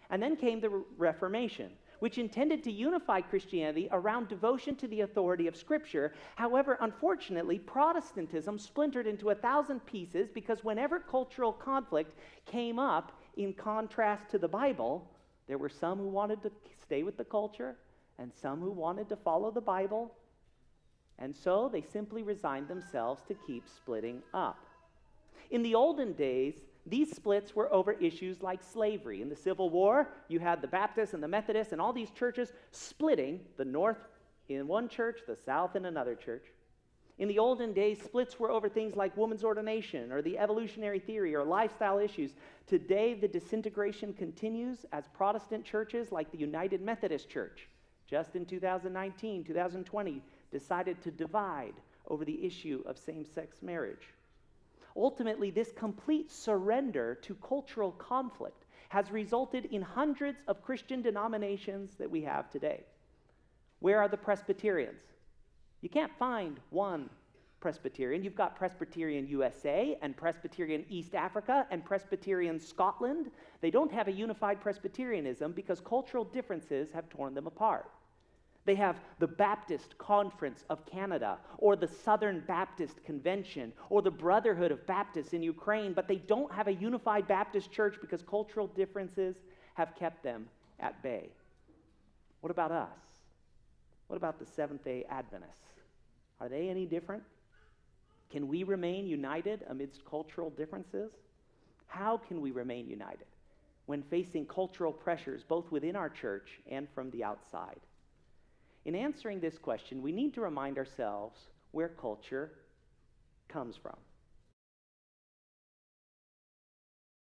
And then came the Reformation, which intended to unify Christianity around devotion to the authority of Scripture. However, unfortunately, Protestantism splintered into 1,000 pieces because whenever cultural conflict came up in contrast to the Bible, there were some who wanted to stay with the culture and some who wanted to follow the Bible. And so they simply resigned themselves to keep splitting up. In the olden days, these splits were over issues like slavery. In the Civil War, you had the Baptists and the Methodists and all these churches splitting, the North in one church, the South in another church. In the olden days, splits were over things like women's ordination or the evolutionary theory or lifestyle issues. Today, the disintegration continues as Protestant churches like the United Methodist Church, just in 2019, 2020, decided to divide over the issue of same-sex marriage. Ultimately, this complete surrender to cultural conflict has resulted in hundreds of Christian denominations that we have today. Where are the Presbyterians? You can't find one Presbyterian. You've got Presbyterian USA and Presbyterian East Africa and Presbyterian Scotland. They don't have a unified Presbyterianism because cultural differences have torn them apart. They have the Baptist Conference of Canada or the Southern Baptist Convention or the Brotherhood of Baptists in Ukraine, but they don't have a unified Baptist church because cultural differences have kept them at bay. What about us? What about the Seventh-day Adventists? Are they any different? Can we remain united amidst cultural differences? How can we remain united when facing cultural pressures both within our church and from the outside? In answering this question, we need to remind ourselves where culture comes from.